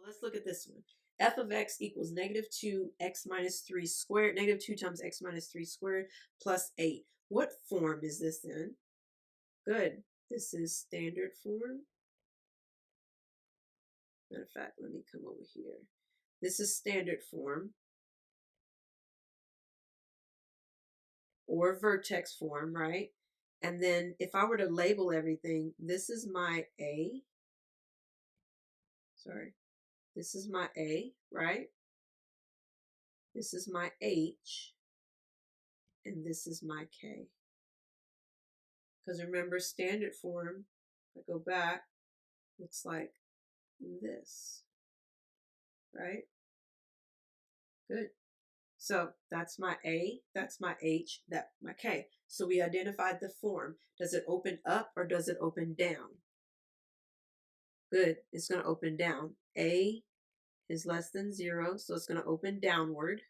Let's look at this one. F of x equals negative 2x minus 3 squared, negative 2 times x minus 3 squared plus 8. What form is this in? Good. This is standard form. Matter of fact, let me come over here. This is standard form or vertex form, right? And then if I were to label everything, this is my A. Sorry. This is my A, right? This is my H. And this is my K. Because remember, standard form, if I go back, looks like this, right? Good. So that's my A, that's my H, that's my K. So we identified the form. Does it open up or does it open down? Good. It's going to open down. A is less than 0, so it's going to open downward.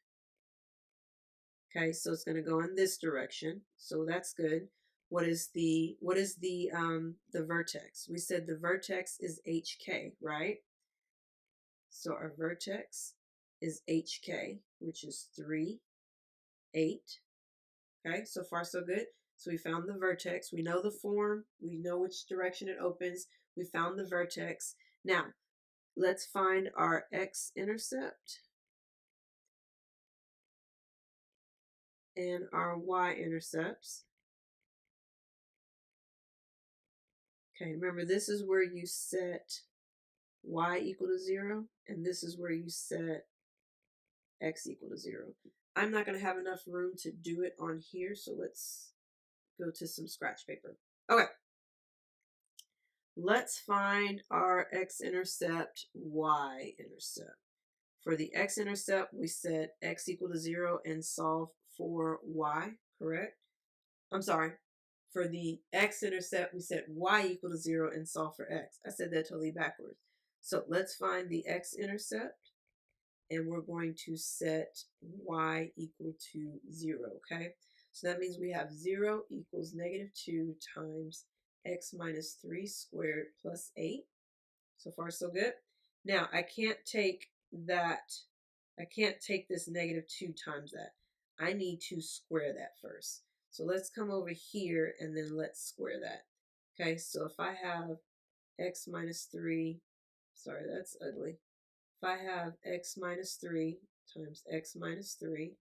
Okay, so it's going to go in this direction. So that's good. What is the vertex? We said the vertex is HK, right? So our vertex is HK, which is 3, 8. Okay, so far so good. So we found the vertex. We know the form. We know which direction it opens. We found the vertex. Now, let's find our x-intercept and our y-intercepts. Okay, remember this is where you set y equal to 0, and this is where you set x equal to 0. I'm not going to have enough room to do it on here, so let's go to some scratch paper. Okay. Let's find our x-intercept, y-intercept. For the x-intercept, we set x equal to 0 and solve for y, correct? I'm sorry. For the x-intercept, we set y equal to 0 and solve for x. I said that totally backwards. So let's find the x-intercept, and we're going to set y equal to 0, okay? So that means we have 0 equals negative 2 times x minus 3 squared plus 8. So far, so good. Now, I can't take this negative 2 times that. I need to square that first. So let's come over here and then let's square that. Okay, so if I have x minus 3, sorry, that's ugly. If I have x minus 3 times x minus 3,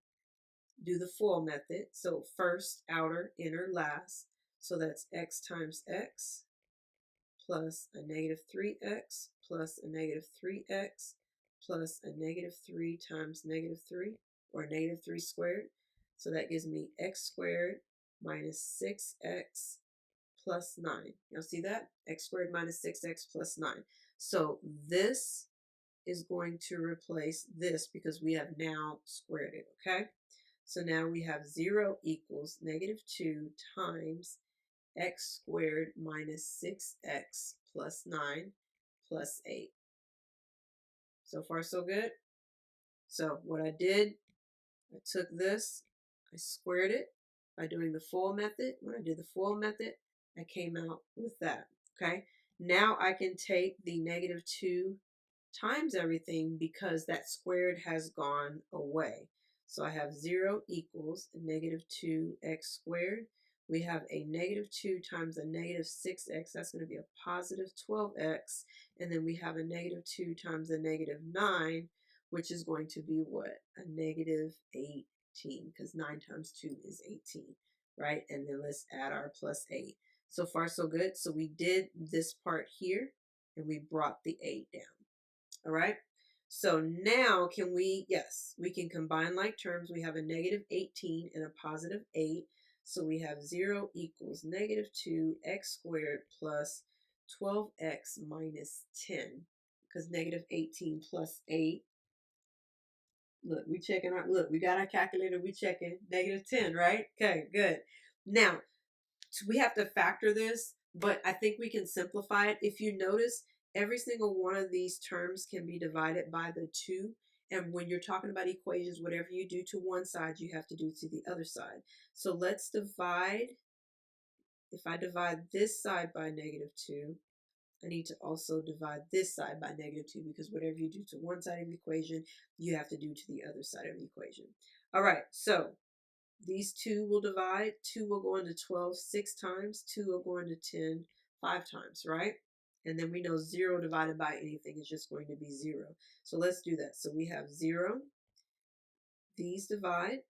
do the FOIL method. So first, outer, inner, last. So that's x times x plus a negative 3x plus a negative 3x plus a negative 3 times negative 3, or negative 3 squared. So that gives me x squared minus 6x plus 9. Y'all see that? X squared minus 6x plus 9. So this is going to replace this because we have now squared it, okay? So now we have 0 equals negative 2 times x squared minus 6x plus 9 plus 8. So far, so good. So what I did, I took this, I squared it by doing the FOIL method. When I did the FOIL method, I came out with that, okay? Now I can take the negative 2 times everything because that squared has gone away. So I have 0 equals negative 2x squared. We have a negative 2 times a negative 6x. That's going to be a positive 12x. And then we have a negative 2 times a negative 9, which is going to be what? A negative 18, because 9 times 2 is 18, right? And then let's add our plus 8. So far, so good. So we did this part here, and we brought the 8 down. All right. So now can we, yes, we can combine like terms. We have a negative 18 and a positive 8. So we have 0 equals negative 2x squared plus 12x minus 10. Because negative 18 plus 8. Look, we checking our, look, we got our calculator. We checking negative 10, right? Okay, good. Now, we have to factor this, but I think we can simplify it. If you notice, every single one of these terms can be divided by the 2. And when you're talking about equations, whatever you do to one side, you have to do to the other side. So let's divide. If I divide this side by negative 2, I need to also divide this side by -2 because whatever you do to one side of the equation, you have to do to the other side of the equation. All right, so these two will divide. 2 will go into 12 6 times. 2 will go into 10 5 times, right? And then we know 0 divided by anything is just going to be 0. So let's do that. So we have 0. These divide.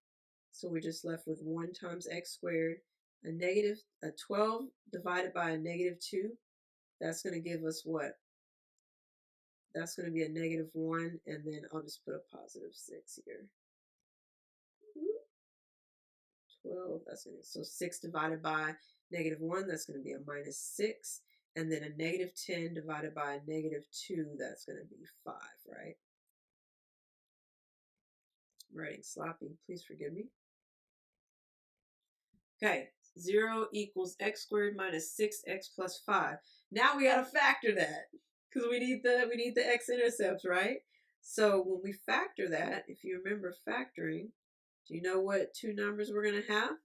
So we're just left with 1 times x squared. A 12 divided by a -2. That's going to give us what? That's going to be a -1, and then I'll just put a +6 here. 12, that's going to, so 6 divided by -1, that's going to be a -6. And then a -10 divided by a -2, that's going to be 5, right? I'm writing sloppy, please forgive me. Okay, 0 equals x squared minus 6x plus 5. Now we got to factor that because we need the x-intercepts, right? So when we factor that, if you remember factoring, do you know what two numbers we're going to have?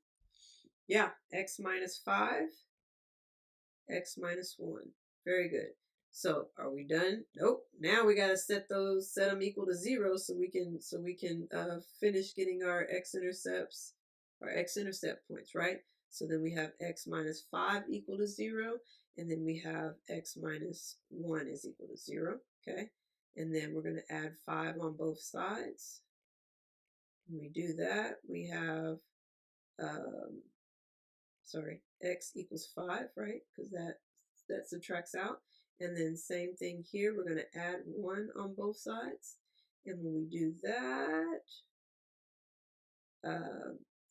Yeah, x minus 5, x minus 1. Very good. So are we done? Nope. Now we got to set them equal to 0 so we can finish getting our x-intercept points, right? So then we have x minus 5 equal to 0, and then we have x minus 1 is equal to 0, okay? And then we're going to add 5 on both sides. When we do that, we have x equals 5, right? Because that subtracts out. And then same thing here, we're going to add 1 on both sides. And when we do that,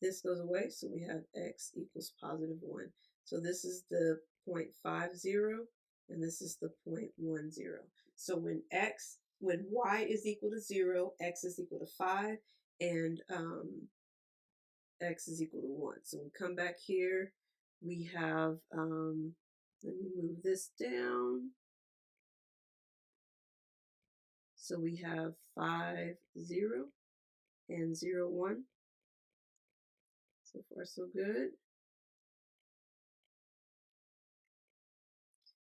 this goes away, so we have x equals +1. So this is the 0.50, and this is the 0.10. So when y is equal to 0, x is equal to 5, and x is equal to 1. So we come back here, we have, let me move this down. So we have 5, 0, and 0, 1. So far, so good.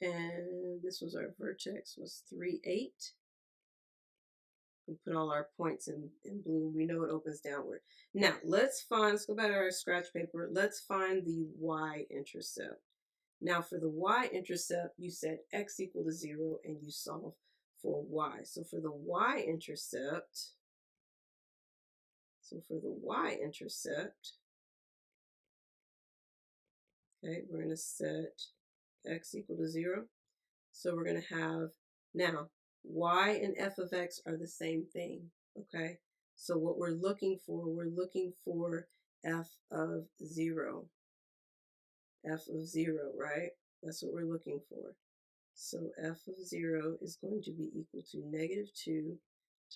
And this was our vertex, was 3, 8. We put all our points in blue. We know it opens downward. Now, let's go back to our scratch paper. Let's find the y-intercept. Now, for the y-intercept, you set x equal to 0, and you solve for y. So for the y-intercept, okay, we're going to set x equal to 0. So we're going to have, now, y and f of x are the same thing, okay? So what we're looking for f of 0. F of 0, right? That's what we're looking for. So f of 0 is going to be equal to -2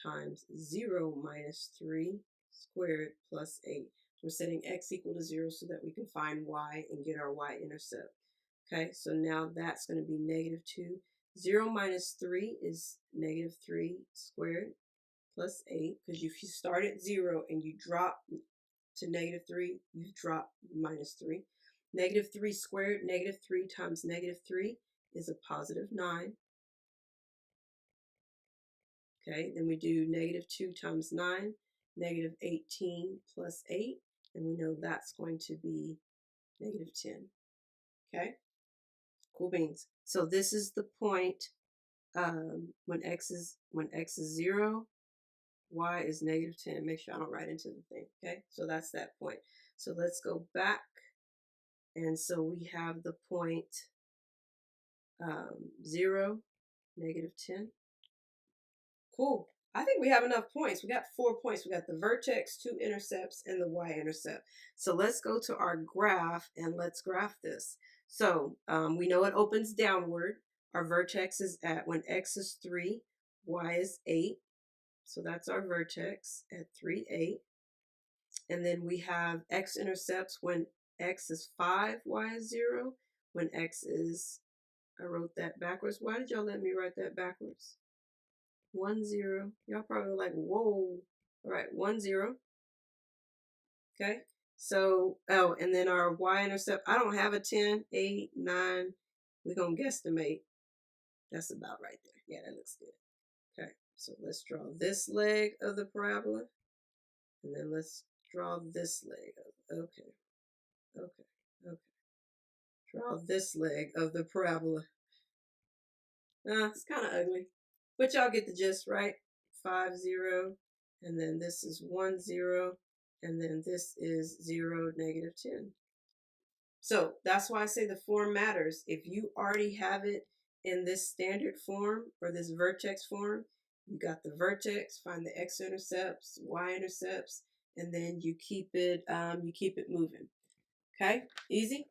times 0 minus 3 squared plus 8. We're setting x equal to 0 so that we can find y and get our y-intercept. Okay, so now that's going to be -2. 0 minus 3 is -3 squared plus 8, because if you start at 0 and you drop to -3, you drop -3. -3 squared, -3 times -3 is a +9. Okay, then we do -2 times 9, -18 plus 8, and we know that's going to be -10. Okay, cool beans. So this is the point when x is 0, y is -10. Make sure I don't write into the thing. Okay, so that's that point. So let's go back, and so we have the point 0, -10. Cool. I think we have enough points. We got 4 points. We got the vertex, 2 intercepts, and the y-intercept. So let's go to our graph and let's graph this. So we know it opens downward. Our vertex is at when x is 3, y is 8. So that's our vertex at 3, 8. And then we have x-intercepts when x is 5, y is 0. When x is, I wrote that backwards. Why did y'all let me write that backwards? 1, 0. Y'all probably like, whoa. All right, 1, 0. Okay. So, oh, and then our y-intercept, I don't have a 10, 8, 9. We're going to guesstimate. That's about right there. Yeah, that looks good. Okay, so let's draw this leg of the parabola, and then let's draw this leg of, okay, okay, okay. Draw this leg of the parabola. It's kind of ugly, but y'all get the gist, right? 5, 0, and then this is 1, 0, and then this is 0, negative 10. So that's why I say the form matters. If you already have it in this standard form or this vertex form, you got the vertex, find the x-intercepts, y-intercepts, and then you keep it moving. Okay, easy.